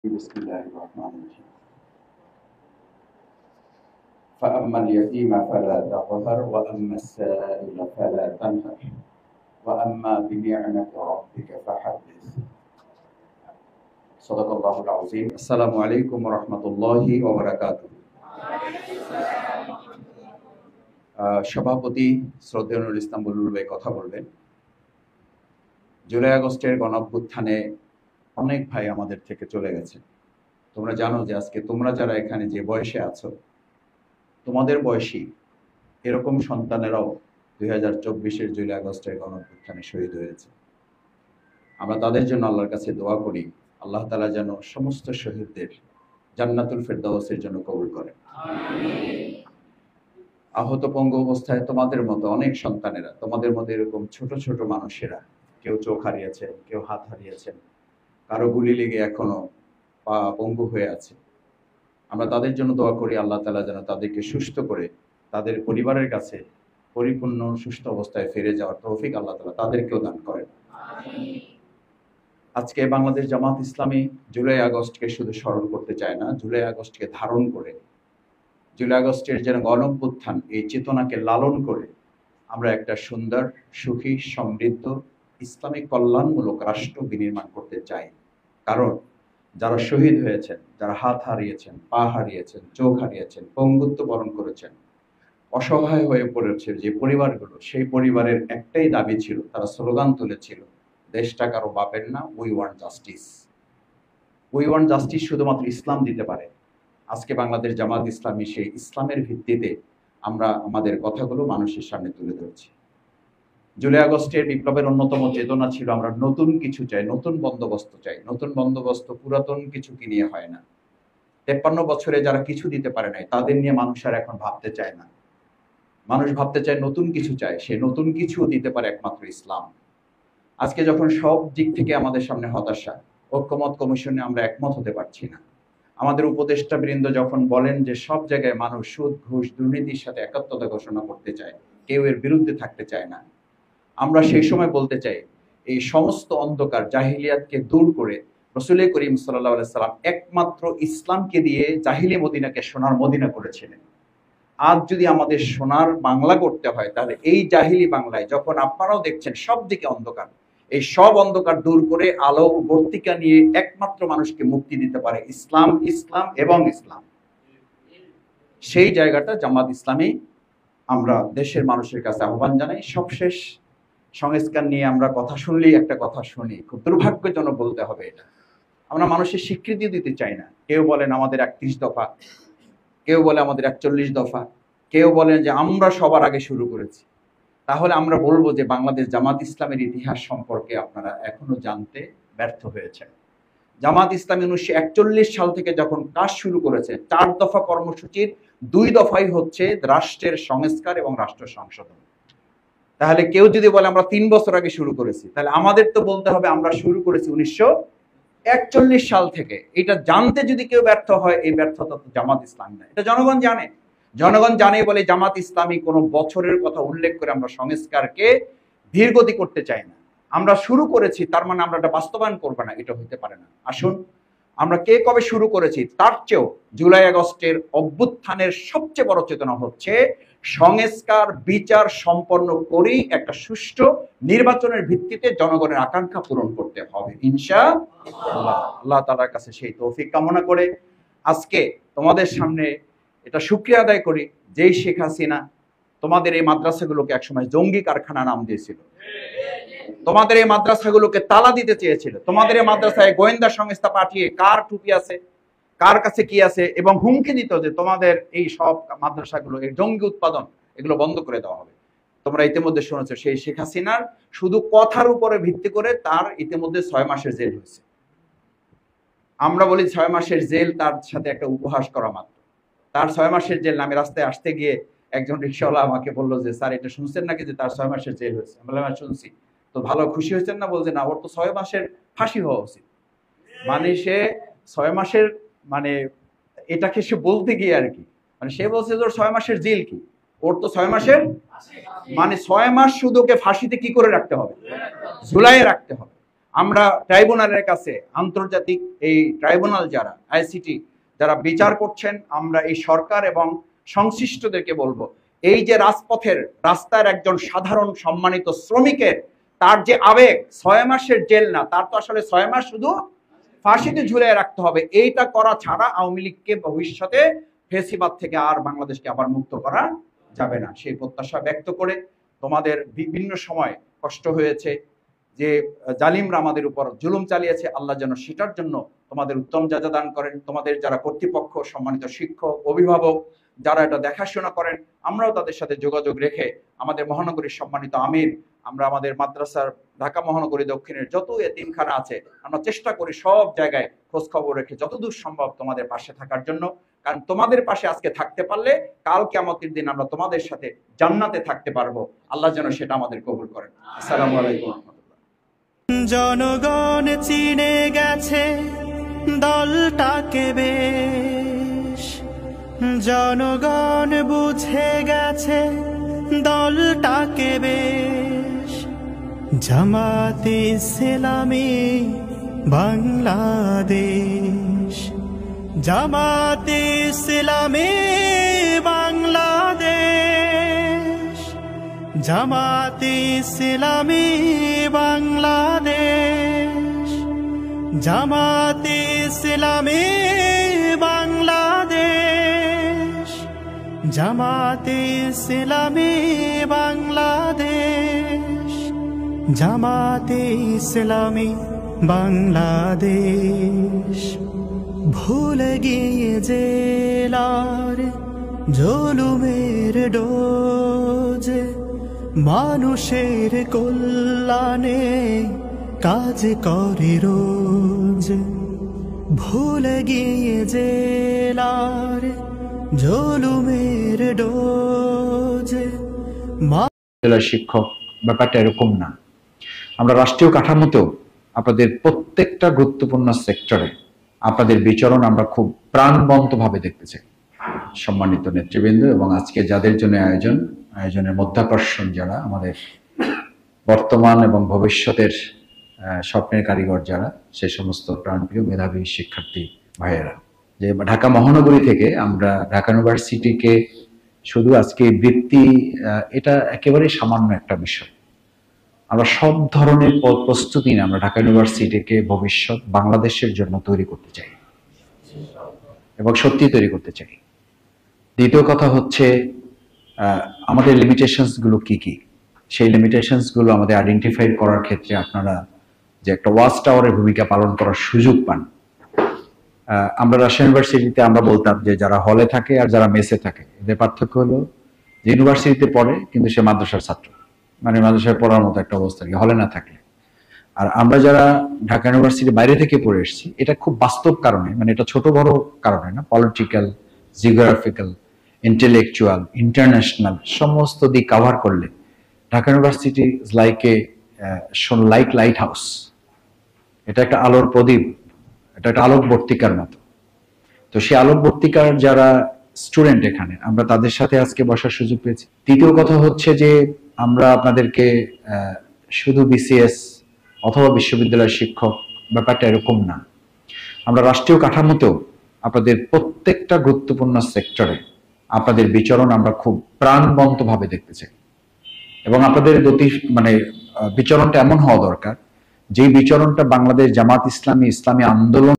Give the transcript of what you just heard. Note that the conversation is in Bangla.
بسم الله الرحمن الرحيم فأما اليتيم فلا تقهر وأما السائل فلا تنهر وأما بنعمة ربك فحدث صدق الله العظيم السلام عليكم ورحمة الله وبركاته সভাপতি শ্রদ্ধেয় নুরুল ইসলাম বুলবুল ভাই কথা বলবেন। জুলাই আগস্টের গণঅভ্যুত্থানে অনেক ভাই আমাদের থেকে চলে গেছে। তোমরা জানো যে আজকে তোমরা যারা এখানে যে বয়সে আছো, তোমাদের বয়সী এরকম সন্তানেরাও 2024-এর জুলাই আগস্টের গণঅভ্যুত্থানে শহীদ হয়েছে। আমরা তাদের জন্য আল্লাহর কাছে দোয়া করি, আল্লাহ তাআলা যেন সমস্ত শহীদদের জান্নাতুল ফেরদাউসের জন্য কবুল করেন। আহত পঙ্গু অবস্থায় তোমাদের মতো অনেক সন্তানেরা, তোমাদের মধ্যে এরকম ছোট ছোট মানুষেরা, কেউ চোখ হারিয়েছেন, কেউ হাত হারিয়েছেন, কারো গুলি লেগে এখনো পা পঙ্গু হয়ে আছে। আমরা তাদের জন্য দোয়া করি, আল্লাহ তাআলা যেন তাদেরকে সুস্থ করে তাদের পরিবারের কাছে পরিপূর্ণ সুস্থ অবস্থায় ফিরে যাওয়ার তৌফিক আল্লাহ তাআলা তাদেরকেও দান করেন। আজকে বাংলাদেশ জামাত ইসলামী জুলাই আগস্টকে শুধু স্মরণ করতে চায় না, জুলাই আগস্টকে ধারণ করে, জুলাই আগস্টের যেন গণঅভ্যুত্থান এই চেতনাকে লালন করে আমরা একটা সুন্দর, সুখী, সমৃদ্ধ, ইসলামিক কল্যাণমূলক রাষ্ট্র বিনির্মাণ করতে চাই। কারণ যারা শহীদ হয়েছেন, যারা হাত হারিয়েছেন, পা হারিয়েছেন, চোখ হারিয়েছেন, পঙ্গুত্ব বরণ করেছেন, অসহায় হয়ে পড়েছে যে পরিবারগুলো, সেই পরিবারের একটাই দাবি ছিল, তারা স্লোগান তুলেছিল, দেশটা কারো বাপের না, we want justice. We want justice শুধুমাত্র ইসলাম দিতে পারে। আজকে বাংলাদেশ জামাত ইসলামী সেই ইসলামের ভিত্তিতে আমরা আমাদের কথাগুলো মানুষের সামনে তুলে ধরছি। জুলাই আগস্টের বিপ্লবের অন্যতম চেতনা ছিল আমরা নতুন কিছু চাই, নতুন বন্দোবস্ত চাই। নতুন বন্দোবস্ত পুরাতন কিছুকে নিয়ে হয় না। 53 বছরে যারা কিছু দিতে পারে নাই তাদের নিয়ে মানুষ আর এখন ভাবতে চায় না। মানুষ ভাবতে চায় নতুন কিছু চায়, সে নতুন কিছু দিতে পারে একমাত্র ইসলাম। আজকে যখন সব দিক থেকে আমাদের সামনে হতাশা, ঐক্যমত কমিশনে আমরা একমত হতে পারছি না, আমাদের উপদেষ্টা বৃন্দ যখন বলেন যে সব জায়গায় মানুষ সুদ, ঘুষ, দুর্নীতির সাথে একাত্মতা ঘোষণা করতে চায়, কেউ এর বিরুদ্ধে থাকতে চায় না, আমরা সেই সময় বলতে চাই এই সমস্ত অন্ধকার জাহিলিয়াতকে দূর করে রাসূল করিম সাল্লাল্লাহু আলাইহি সাল্লাম একমাত্র ইসলামকে দিয়ে জাহিলি মদিনাকে সোনার মদিনা করেছিলেন। আজ যদি আমাদের সোনার বাংলা করতে হয়, তাহলে এই জাহিলি বাংলায় যখন আপনারাও দেখছেন সব দিকে অন্ধকার, এই সব অন্ধকার দূর করে আলো বর্তিকা নিয়ে একমাত্র মানুষকে মুক্তি দিতে পারে ইসলাম, ইসলাম এবং ইসলাম। সেই জায়গাটা জামাত ইসলামী আমরা দেশের মানুষের কাছে আহ্বান জানাই। সবশেষ সংস্কার নিয়ে আমরা কথা শুনলেই একটা কথা শুনি, খুব দুর্ভাগ্যজনক বলতে হবে এটা, আমরা মানুষের স্বীকৃতি দিতে চাই না। কেউ বলেন আমাদের 31 দফা, কেউ বলে আমাদের 41 দফা, কেউ বলেন যে আমরা সবার আগে শুরু করেছি। তাহলে আমরা বলবো যে বাংলাদেশ জামাত ইসলামের ইতিহাস সম্পর্কে আপনারা এখনো জানতে ব্যর্থ হয়েছেন। জামাত ইসলামী 1941 সাল থেকে যখন কাজ শুরু করেছে, 4 দফা কর্মসূচির 2 দফাই হচ্ছে রাষ্ট্রের সংস্কার এবং রাষ্ট্র সংশোধন। তাহলে কেউ যদি বলে আমরা 3 বছর আগে শুরু করেছি, তাহলে আমাদের তো বলতে হবে আমরা শুরু করেছি 1941 সাল থেকে। এটা জানতে যদি কেউ ব্যর্থ হয়, এই ব্যর্থতা তো জামাত ইসলামী না, এটা জনগণ জানে। জনগণ জানে বলে জামাত ইসলামী কোনো বছরের কথা উল্লেখ করে আমরা সংস্কারকে ধীরগতি করতে চাই না। আমরা শুরু করেছি তার মানে আমরা এটা বাস্তবায়ন করবো না, এটা হতে পারে না। আসুন, আমরা কে কবে শুরু করেছি তার চেয়েও জুলাই আগস্টের অভ্যুত্থানের সবচেয়ে বড় চেতনা হচ্ছে সংস্কার বিচার সম্পন্ন করেই একটা সুষ্ঠু নির্বাচনের ভিত্তিতে জনগণের আকাঙ্ক্ষা পূরণ করতে হবে ইনশাআল্লাহ। আল্লাহ তাআলার কাছে সেই তৌফিক কামনা করে আজকে তোমাদের সামনে এটা শুকরিয়া আদায় করি, যেই শেখ হাসিনা তোমাদের এই মাদ্রাসাগুলোকে একসময় জঙ্গি কারখানা নাম দিয়েছিল, তোমাদের এই মাদ্রাসাগুলোকে তালা দিতে চেয়েছিল, তোমাদের এই মাদ্রাসায় গোয়েন্দা সংস্থা পাঠিয়ে কার টুপি আছে, কার কাছে কি আছে, এবং হুমকি দিত যে তোমাদের এই সব মাদ্রাসাগুলো এই জঙ্গি উৎপাদন এগুলো বন্ধ করে দেওয়া হবে। তোমরা ইতিমধ্যে শুনেছো সেই শেখ হাসিনার শুধু কথার উপরে ভিত্তি করে তার ইতিমধ্যে 6 মাসের জেল হয়েছে। আমরা বলি 6 মাসের জেল তার সাথে একটা উপহাস করা মাত্র। তার 6 মাসের জেল, আমি রাস্তায় আসতে গিয়ে একজন রিক্সাওয়ালা আমাকে বললো যে স্যার এটা শুনছেন নাকি যে তার 6 মাসের জেল হয়েছে? আমি বললাম শুনছি। তো ভালো খুশি হয়েছেন না? বলছে না, ওর তো 6 মাসের ফাঁসি হওয়া উচিত। মানে সে 6 মাসের মানে এটাকে সে বলতে গিয়ে আর কি, মানে সে বলছে যে ওর 6 মাসের জেল কি, ওর তো 6 মাসের মানে 6 মাস শুধু ওকে ফাঁসিতে কি করে রাখতে হবে? ঝুলাইয়ে রাখতে হবে। আমরা ট্রাইব্যুনালের কাছে আন্তর্জাতিক এই ট্রাইব্যুনাল যারা আইসিটি যারা বিচার করছেন, আমরা এই সরকার এবং সংশ্লিষ্টদেরকে বলবো, এই যে রাজপথের রাস্তার একজন সাধারণ সম্মানিত শ্রমিকের তার যে আবেগ, 6 মাসের জেল না, তার তো আসলে 6 মাস শুধু ফাঁসিতে ঝুলিয়ে রাখতে হবে। এইটা করা ছাড়া আওয়ামী লীগকে ভবিষ্যতে ফেসিবাদ থেকে আর বাংলাদেশকে আবার মুক্ত করা যাবে না। সেই প্রত্যাশা ব্যক্ত করে, তোমাদের বিভিন্ন সময় কষ্ট হয়েছে, যে জালিমরা আমাদের উপর জুলুম চালিয়েছে, আল্লাহ যেন সেটার জন্য তোমাদের উত্তম যাজা দান করেন। তোমাদের যারা কর্তৃপক্ষ, সম্মানিত শিক্ষক, অভিভাবক যারা এটা দেখাশোনা করেন, আমরাও তাদের সাথে যোগাযোগ রেখে আমাদের মহানগরীর সম্মানিত আমির, আমরা আমাদের মাদ্রাসার ঢাকা মহানগরী দক্ষিণের যত এতিমখানা আছে, আমরা চেষ্টা করি সব জায়গায় খোঁজ খবর রেখে যতদূর সম্ভব তোমাদের পাশে থাকার জন্য। কারণ তোমাদের পাশে আজকে থাকতে পারলে কাল কিয়ামতের দিন আমরা তোমাদের সাথে জান্নাতে থাকতে পারবো। আল্লাহ যেন সেটা আমাদের কবুল করেন। আসসালামু আলাইকুম। জনগণ চিনে গেছে দলটাকে বেশ, জনগণ বুঝে গেছে দলটাকে বেশ। জামাতে ইসলামী বাংলাদেশ, জামাতে ইসলামী বাংলাদেশ, জামাতে ইসলামী বাংলাদেশ, জামাতে ইসলামী বাংলাদেশ, জামাতে ইসলামী বাংলাদেশ, জামাতে ইসলামী বাংলাদেশ। ভুলে গিয়ে জেলার জুলুমের ডোজ, মানুষের কল্যাণে কাজ করে রোজ। ভুলে গিয়ে জেলার জুলুমের ডোজ। জেলা শিক্ষক ব্যাপারটা এরকম না। আমরা রাষ্ট্রীয় কাঠামোতেও আপনাদের প্রত্যেকটা গুরুত্বপূর্ণ সেক্টরে আপনাদের বিচরণ আমরা খুব প্রাণবন্ত ভাবে দেখতে চাই। সম্মানিত নেতৃবৃন্দ এবং আজকে যাদের জন্য আয়োজনের মধ্যাকর্ষণ, যারা আমাদের বর্তমান এবং ভবিষ্যতের স্বপ্নের কারিগর, যারা সে সমস্ত প্রাণপ্রিয় মেধাবী শিক্ষার্থী ভাইয়েরা, যে ঢাকা মহানগরী থেকে আমরা ঢাকা ইউনিভার্সিটিকে শুধু আজকে বৃত্তি, এটা একেবারেই সামান্য একটা বিষয়। আমরা সব ধরনের প্রস্তুতি নিয়ে আমরা ঢাকা ইউনিভার্সিটিকে ভবিষ্যৎ বাংলাদেশের জন্য তৈরি করতে চাই এবং সত্যি তৈরি করতে চাই। দ্বিতীয় কথা হচ্ছে আমাদের লিমিটেশনস গুলো কি কি, সেই লিমিটেশনস গুলো আমাদের আইডেন্টিফাই করার ক্ষেত্রে আপনারা যে একটা ওয়াচ টাওয়ারের ভূমিকা পালন করার সুযোগ পান। আমরা রাজশাহী ইউনিভার্সিটিতে আমরা বলতাম যে যারা হলে থাকে আর যারা মেসে থাকে, এদের পার্থক্য হলো যে ইউনিভার্সিটিতে পড়ে কিন্তু সে মাদ্রাসার ছাত্র, মানে মাদ্রাসায় পড়ার মতো একটা অবস্থা কি হলে না থাকলে। আর আমরা যারা ঢাকা ইউনিভার্সিটির বাইরে থেকে পড়ে এসেছি, এটা খুব বাস্তব কারণে, মানে এটা ছোট বড় কারণে না, পলিটিক্যাল, জিওগ্রাফিক্যাল, ইন্টেলেকচুয়াল, ইন্টারন্যাশনাল সমস্ত দিক কভার করলে Dhaka university is like a light house. এটা একটা আলোর প্রদীপ, এটা একটা আলোকবর্তিকার মতো। তো সেই আলোকবর্তিকার যারা স্টুডেন্ট এখানে, আমরা তাদের সাথে আজকে বসার সুযোগ পেয়েছি। তৃতীয় কথা হচ্ছে যে আমরা আপনাদেরকে শুধু বিসিএস অথবা বিশ্ববিদ্যালয়ের শিক্ষক ব্যাপারটা এরকম না। আমরা রাষ্ট্রীয় কাঠামোতেও আপনাদের প্রত্যেকটা গুরুত্বপূর্ণ সেক্টরে আপনাদের বিচরণ আমরা খুব প্রাণবন্ত ভাবে দেখতে চাই এবং আপনাদের বিচরণটা এমন হওয়া দরকার যে বিচরণটা বাংলাদেশ জামাত ইসলামী আন্দোলন